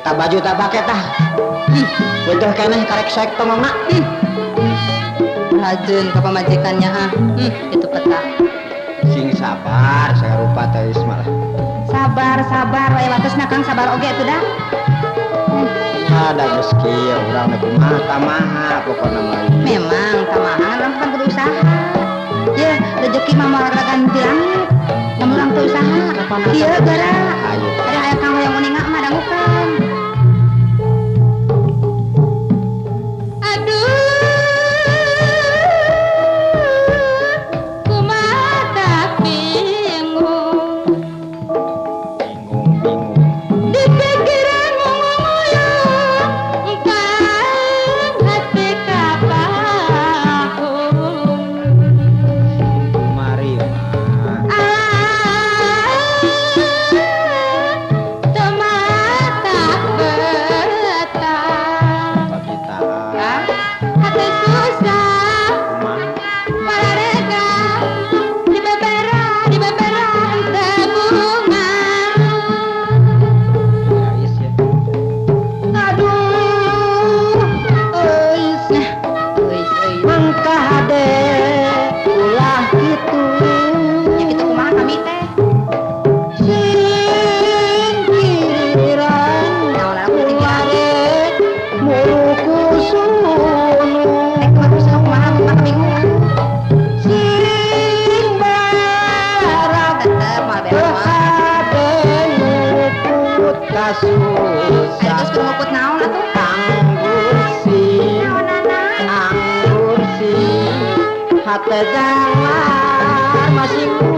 Eta baju tak pakai tah. Betul keneh karek saek tomongna. Rajin ke pemajikannya itu peta. Sing sabar, saya rupa teh malah. Sabar wae watosna Kang sabar oge tuh dah. Ada rezeki urang teh kumaha tamaha pokona mah. Memang tamaha orang kan kudu usaha. Ya, rezeki mah moal ganti langit. Lamun urang teu usaha. Ieu gara. Ada aya Kang hoyong uninga mah dangukeun. Susah nguput naon atuh? Anggur sih hate jangan masih